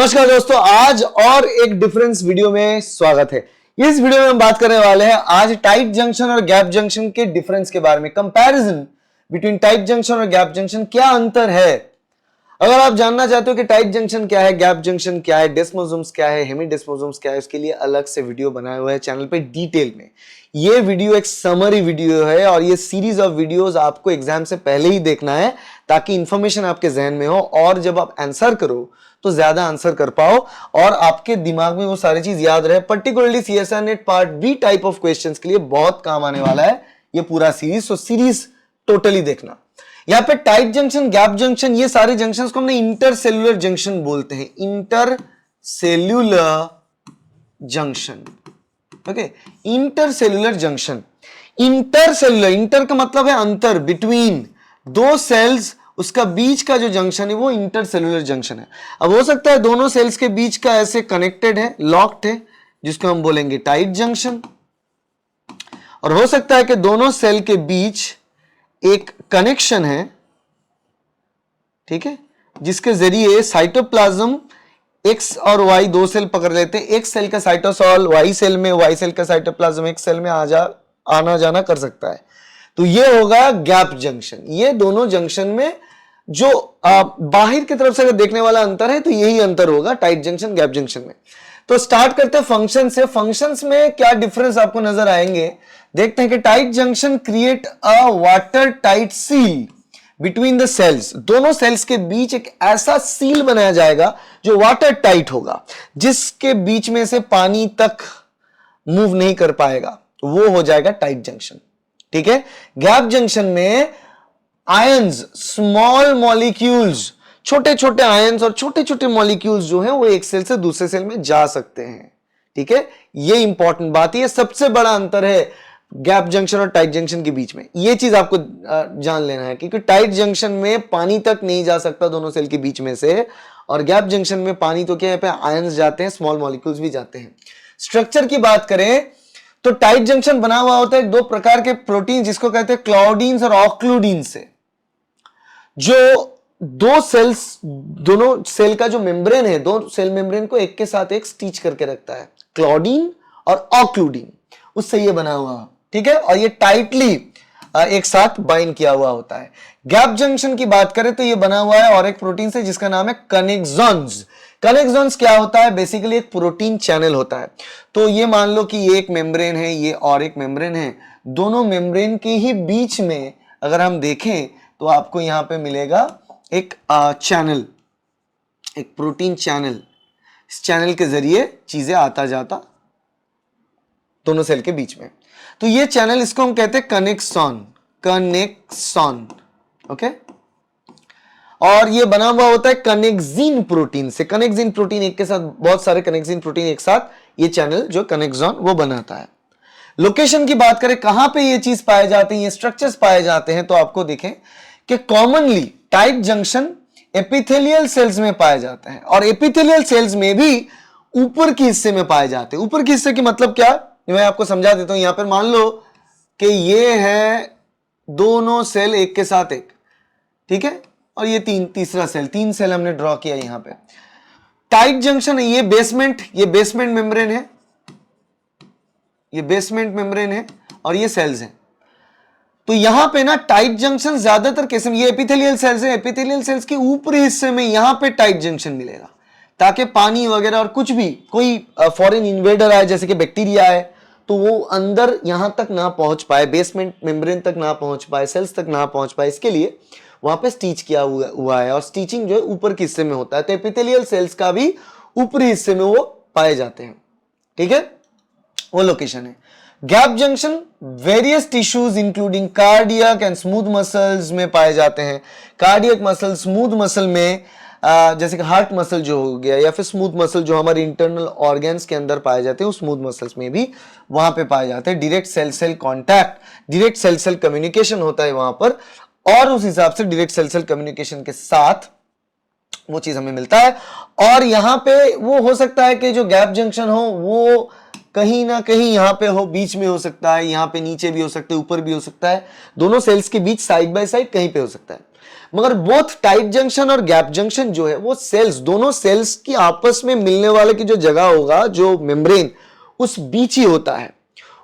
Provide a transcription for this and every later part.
नमस्कार दोस्तों, आज और एक डिफरेंस वीडियो में स्वागत है। इस वीडियो में हम बात करने वाले हैं आज टाइट जंक्शन और गैप जंक्शन के डिफरेंस के बारे में। कंपैरिजन बिटवीन टाइट जंक्शन और गैप जंक्शन, क्या अंतर है। अगर आप जानना चाहते हो कि टाइट जंक्शन क्या है, गैप जंक्शन क्या है, डेस्मोसोम्स क्या है, हेमीडेस्मोसोम्स क्या है, उसके लिए अलग से वीडियो बनाए हुए हैं चैनल पे डिटेल में। ये वीडियो एक समरी वीडियो है और ये सीरीज ऑफ वीडियोस आपको एग्जाम से पहले ही देखना है ताकि इंफॉर्मेशन आपके जहन में हो और जब आप आंसर करो तो ज्यादा आंसर कर पाओ और आपके दिमाग में वो सारी चीज याद रहे। Particularly CSR NET part B type of questions के लिए बहुत काम आने वाला है ये पूरा सीरीज। सो सीरीज टोटली देखना। यहां पे टाइट जंक्शन, गैप जंक्शन, ये सारे जंक्शंस को हमने इंटरसेल्युलर जंक्शन बोलते हैं। Intercellular junction, okay, intercellular junction. Intercellular, inter का मतलब है अंतर, बिटवीन दो सेल्स, उसका बीच का जो जंक्शन है वो इंटरसेल्युलर जंक्शन है। अब हो सकता है दोनों सेल्स के बीच का ऐसे कनेक्टेड है, लॉक्ड है, जिसको हम बोलेंगे टाइट जंक्शन। और हो सकता है कि दोनों सेल के बीच एक कनेक्शन है, ठीक है, जिसके जरिए साइटोप्लाज्म एक्स और वाई दो सेल पकड़ लेते हैं। एक सेल का साइटोसॉल वाई सेल में, वाई सेल का साइटोप्लाज्म एक सेल में आना जाना कर सकता है। तो ये होगा गैप जंक्शन। ये दोनों जंक्शन में जो बाहर की तरफ से अगर देखने वाला अंतर है तो यही अंतर होगा टाइट जंक्शन गैप जंक्शन में। तो स्टार्ट करते हैं फंक्शन से। फंक्शंस में क्या डिफरेंस आपको नजर आएंगे, देखते हैं कि tight junction create a water tight seal between the cells. दोनों सेल्स के बीच एक ऐसा सील बनाया जाएगा जो वाटर टाइट होगा, जिसके बीच में से पानी तक मूव नहीं कर पाएगा, वो हो जाएगा टाइट जंक्शन। ठीक है। गैप जंक्शन में आयंस, स्मॉल मॉलिक्यूल्स, छोटे छोटे आयंस और छोटे छोटे मॉलिक्यूल्स जो हैं वो एक सेल से दूसरे सेल में जा सकते हैं। ठीक है, ये इंपॉर्टेंट बात है। सबसे बड़ा अंतर है गैप जंक्शन और टाइट जंक्शन के बीच में। ये चीज आपको जान लेना है, क्योंकि टाइट जंक्शन में पानी तक नहीं जा सकता दोनों सेल के बीच में से, और गैप जंक्शन में पानी तो क्या है, आयंस जाते हैं, स्मॉल मॉलिक्यूल्स भी जाते हैं। स्ट्रक्चर की बात करें तो टाइट जंक्शन बना हुआ होता है दो प्रकार के प्रोटीन, जिसको कहते हैं क्लॉडीन्स और ऑक्लूडीन्स से। जो दो सेल्स, दोनों सेल का जो मेम्ब्रेन है, दो सेल मेम्ब्रेन को एक के साथ एक स्टिच करके रखता है, क्लॉडीन और ऑक्लूडीन, उससे ये बना हुआ। ठीक है, और ये टाइटली एक साथ बाइंड किया हुआ होता है। गैप जंक्शन की बात करें तो ये बना हुआ है और एक प्रोटीन से जिसका नाम है कनेक्सॉन्स। कनेक्सॉन्स क्या होता है, बेसिकली एक प्रोटीन चैनल होता है। तो ये मान लो कि ये एक मेम्ब्रेन है, ये और एक मेम्ब्रेन है, दोनों मेम्ब्रेन के ही बीच में अगर हम देखें तो आपको यहां पे मिलेगा एक चैनल, एक प्रोटीन चैनल। इस चैनल के जरिए चीजें आता जाता दोनों सेल के बीच में। तो ये चैनल, इसको हम कहते हैं कनेक्सॉन, कनेक्सॉन, ओके। और ये बना हुआ होता है कनेक्सिन प्रोटीन से। कनेक्सिन प्रोटीन एक के साथ, बहुत सारे कनेक्सिन प्रोटीन एक साथ ये चैनल जो कनेक्सॉन वो बनाता है। लोकेशन की बात करें कहां पे ये चीज पाए जाते हैं, ये स्ट्रक्चर्स पाए जाते हैं, तो आपको देखें कि commonly tight junction epithelial cells में पाए जाते हैं, और एपिथेलियल सेल्स में भी ऊपर के हिस्से में पाए जाते हैं। ऊपर के हिस्से की मतलब क्या, मैं आपको समझा देता हूं। यहां पर मान लो कि ये है दोनों सेल एक के साथ एक, ठीक है, और ये तीसरा सेल, तीन सेल हमने ड्रॉ किया यहां पे। टाइट जंक्शन है, ये बेसमेंट मेम्ब्रेन है, ये बेसमेंट मेम्ब्रेन है, और ये सेल्स हैं। तो यहां पे ना टाइट जंक्शन ज्यादातर केस में, ये एपिथेलियल सेल्स है, एपिथेलियल सेल्स के ऊपरी हिस्से में यहां पे टाइट जंक्शन मिलेगा, ताकि पानी वगैरह और कुछ भी, कोई फॉरेन इन्वेडर आए जैसे कि बैक्टीरिया आए, तो वो अंदर यहां तक ना पहुंच पाए, बेसमेंट मेम्ब्रेन तक ना पहुंच पाए, सेल्स तक ना पहुंच पाए। इसके लिए वहां पे स्टिच किया हुआ है, और स्टिचिंग जो है ऊपर के हिस्से में होता है। तो एपिथेलियल सेल्स का भी ऊपरी हिस्से में वो पाए जाते हैं। ठीक है, वो लोकेशन है। Gap junction various tissues including cardiac and smooth muscles में पाए जाते हैं। कार्डियक मसल, स्मूथ मसल में, जैसे कि हार्ट मसल जो हो गया, या फिर स्मूथ मसल जो हमारे इंटरनल ऑर्गन्स के अंदर पाए जाते हैं, उस स्मूथ मसल्स में भी वहां पे पाए जाते हैं। Direct cell cell contact, direct cell cell communication होता है वहां पर, और उस हिसाब से डायरेक्ट सेल सेल कम्युनिकेशन के साथ वो चीज हमें मिलता है। और यहां पे वो हो सकता है कि जो गैप जंक्शन हो वो कहीं ना कहीं यहां पे हो, बीच में हो सकता है, यहां पे नीचे भी हो सकता है, ऊपर भी हो सकता है, दोनों सेल्स के बीच साइड बाय साइड कहीं पे हो सकता है। मगर बोथ टाइट जंक्शन और गैप जंक्शन जो है वो सेल्स, दोनों सेल्स की आपस में मिलने वाले की जो जगह होगा, जो मेम्ब्रेन, उस बीच ही होता है।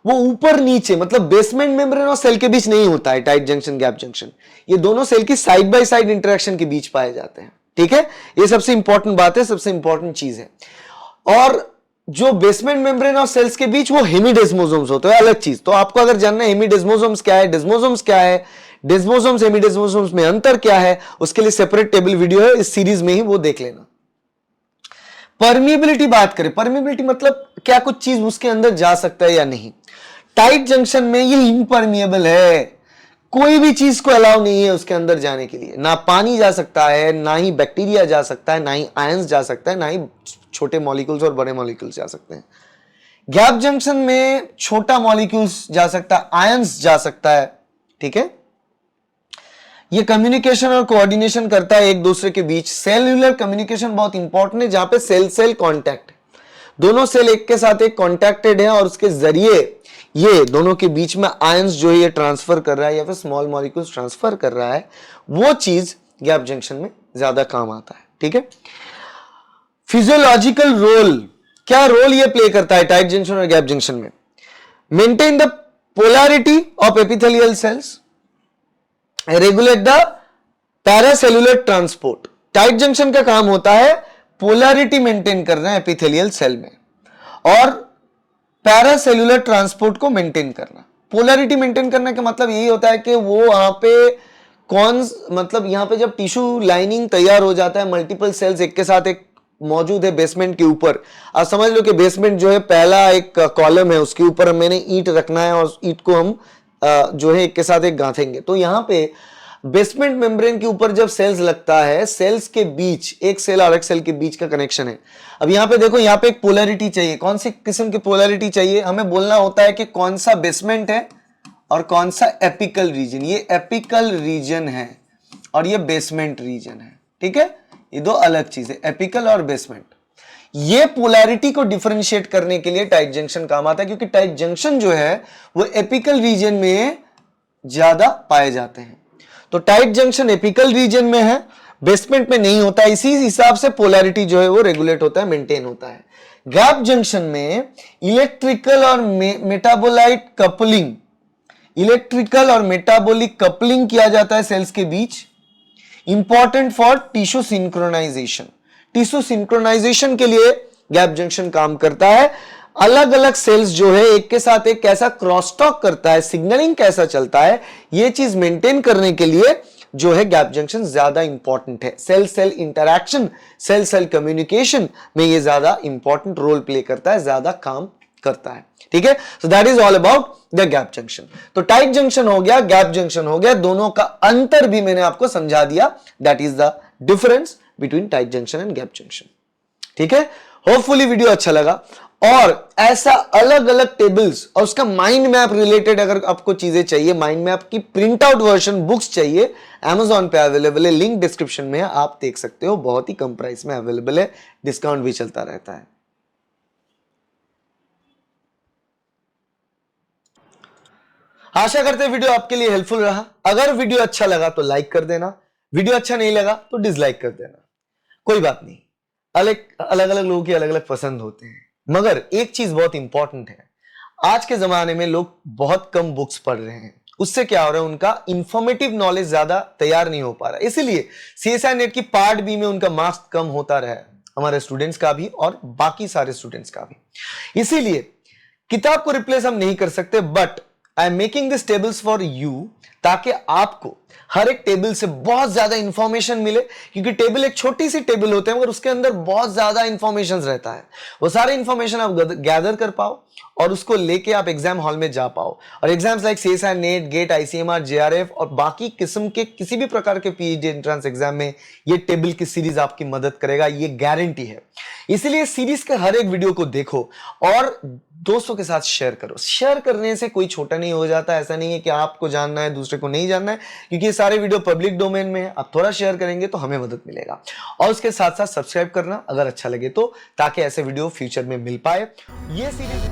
वो ऊपर नीचे मतलब बेसमेंट मेम्ब्रेन और सेल के बीच नहीं होता है टाइट जंक्शन गैप जंक्शन, ये दोनों सेल की साइड बाय साइड इंटरेक्शन के बीच पाए जाते हैं। ठीक है, ये सबसे इंपॉर्टेंट बात है, सबसे इंपॉर्टेंट चीज है। और जो बेसमेंट मेम्ब्रेन और सेल्स के बीच वो हेमीडेस्मोसोम्स होते हैं, अलग चीज। तो आपको अगर जानना है हेमीडेस्मोसोम्स क्या है, डेस्मोसोम्स क्या है, डेस्मोसोम्स हेमीडेस्मोसोम्स में अंतर क्या है, उसके लिए सेपरेट टेबल वीडियो है, इस सीरीज में ही वो देख लेना। परमिएबिलिटी बात करें, परमिएबिलिटी मतलब क्या कुछ चीज उसके अंदर जा सकता है या नहीं। टाइट जंक्शन में ये इम्परमिएबल है, कोई भी चीज को अलाउ नहीं है उसके अंदर जाने के लिए, ना पानी जा सकता है, ना ही बैक्टीरिया जा सकता है, ना ही आयंस जा सकता है, ना ही छोटे मॉलिक्यूल्स और बड़े मॉलिक्यूल्स जा सकते हैं। गैप जंक्शन में छोटा मॉलिक्यूल्स जा सकता है, आयंस जा सकता है। ठीक है, ये कम्युनिकेशन और कोऑर्डिनेशन करता है एक दूसरे के बीच। सेल्यूलर कम्युनिकेशन बहुत इंपॉर्टेंट है, जहां पे सेल सेल कांटेक्ट, दोनों सेल एक के साथ एक कांटेक्टेड है और उसके जरिए ये दोनों के बीच में आयंस जो है ये ट्रांसफर कर रहा है या फिर स्मॉल मॉलिक्यूल्स ट्रांसफर कर रहा है, वो चीज गैप जंक्शन में ज्यादा काम आता है। ठीक है, फिजियोलॉजिकल रोल, क्या रोल ये प्ले करता है टाइट जंक्शन और गैप जंक्शन में? Maintain the polarity of epithelial cells, regulate the paracellular transport. Tight junction का काम होता है पोलैरिटी मेंटेन करना एपिथेलियल सेल में और पैरासेल्युलर ट्रांसपोर्ट को मेंटेन करना। पोलैरिटी मेंटेन करने का मतलब यही होता है कि वो वहां पे मतलब यहां पे जब टिश्यू लाइनिंग तैयार हो जाता है, मल्टीपल सेल्स एक के साथ एक मौजूद है बेसमेंट के ऊपर, आप समझ लो कि बेसमेंट जो है पहला एक कॉलम है, उसके ऊपर मैंने ईंट रखना है और ईंट को हम जो है एक के साथ एक गांथेंगे। तो यहां पे बेसमेंट मेम्ब्रेन के ऊपर जब सेल्स लगता है, सेल्स के बीच, एक सेल और एक सेल के बीच का कनेक्शन है। अब यहां पे देखो, यहां पे एक पोलैरिटी चाहिए। कौन सी किस्म की पोलैरिटी चाहिए? हमें बोलना होता है कि कौन सा बेसमेंट है और कौन सा एपिकल रीजन। ये एपिकल रीजन है और ये बेसमेंट रीजन है। ठीक है, ये दो अलग चीज है, एपिकल और बेसमेंट। ये पोलैरिटी को डिफरेंशिएट करने के लिए टाइट जंक्शन काम आता है, क्योंकि टाइट जंक्शन जो है वो एपिकल रीजन में ज्यादा पाए जाते हैं। तो टाइट जंक्शन एपिकल रीजन में है, बेसमेंट में नहीं होता, इसी हिसाब से पोलैरिटी जो है वो रेगुलेट होता है, मेंटेन होता है। गैप जंक्शन में इलेक्ट्रिकल और मेटाबोलाइट कपलिंग, इलेक्ट्रिकल और मेटाबॉलिक कपलिंग किया जाता है सेल्स के बीच, important for tissue synchronization. Tissue synchronization के लिए गैप जंक्शन काम करता है। अलग अलग सेल्स जो है एक के साथ एक कैसा क्रॉसटॉक करता है, सिग्नलिंग कैसा चलता है, यह चीज मेंटेन करने के लिए जो है गैप जंक्शन ज्यादा इंपॉर्टेंट है। Cell cell interaction, cell cell communication में यह ज्यादा इंपॉर्टेंट रोल प्ले करता है, ज्यादा काम करता है। ठीक है, so that is all about the gap junction. तो टाइट जंक्शन हो गया, गैप जंक्शन हो गया, दोनों का अंतर भी मैंने आपको समझा दिया। That is the difference between tight junction and gap junction. ठीक है, होपफुली वीडियो अच्छा लगा। और ऐसा अलग अलग टेबल्स और उसका माइंड मैप रिलेटेड अगर आपको चीजें चाहिए, माइंड मैप की प्रिंट आउट वर्जन बुक्स चाहिए, Amazon पे अवेलेबल है, लिंक डिस्क्रिप्शन में है, आप देख सकते हो, बहुत ही कम प्राइस में अवेलेबल है, डिस्काउंट भी चलता रहता है। आशा करते हैं वीडियो आपके लिए हेल्पफुल रहा। अगर वीडियो अच्छा लगा तो लाइक कर देना, वीडियो अच्छा नहीं लगा तो डिसलाइक कर देना, कोई बात नहीं। अलग अलग लोगों की अलग अलग पसंद होते हैं, मगर एक चीज बहुत इंपॉर्टेंट है, आज के जमाने में लोग बहुत कम बुक्स पढ़ रहे हैं। उससे क्या हो रहा है, उनका इंफॉर्मेटिव नॉलेज ज्यादा तैयार नहीं हो पा रहा है, इसीलिए CSIR नेट की पार्ट बी में उनका मार्क्स कम होता रहा है, हमारे स्टूडेंट्स का भी और बाकी सारे स्टूडेंट्स का भी। इसीलिए किताब को रिप्लेस हम नहीं कर सकते, but I am making this tables for you, ताकि आपको हर एक टेबल से बहुत ज्यादा इंफॉर्मेशन मिले। क्योंकि टेबल एक छोटी सी टेबल होते हैं, मगर उसके अंदर बहुत ज्यादा इंफॉर्मेशन रहता है। वो सारे इंफॉर्मेशन आप गैदर कर पाओ और उसको लेके आप एग्जाम हॉल में जा पाओ। और exams like CSIR NET, GATE, ICMR, JRF और बाकी किस्म के किसी भी प्रकार के PhD एंट्रेंस एग्जाम में ये टेबल की सीरीज आपकी मदद करेगा, ये गारंटी है। इसलिए सीरीज के हर एक वीडियो को देखो और दोस्तों के साथ शेयर करो। शेयर करने से कोई छोटा नहीं हो जाता, ऐसा नहीं है कि आपको जानना है दूसरे को नहीं जानना है, क्योंकि ये सारे वीडियो पब्लिक डोमेन में है। आप थोड़ा शेयर करेंगे तो हमें मदद मिलेगा। और उसके साथ साथ सब्सक्राइब करना अगर अच्छा लगे तो, ताकि ऐसे वीडियो फ्यूचर में मिल पाए। ये सीरीज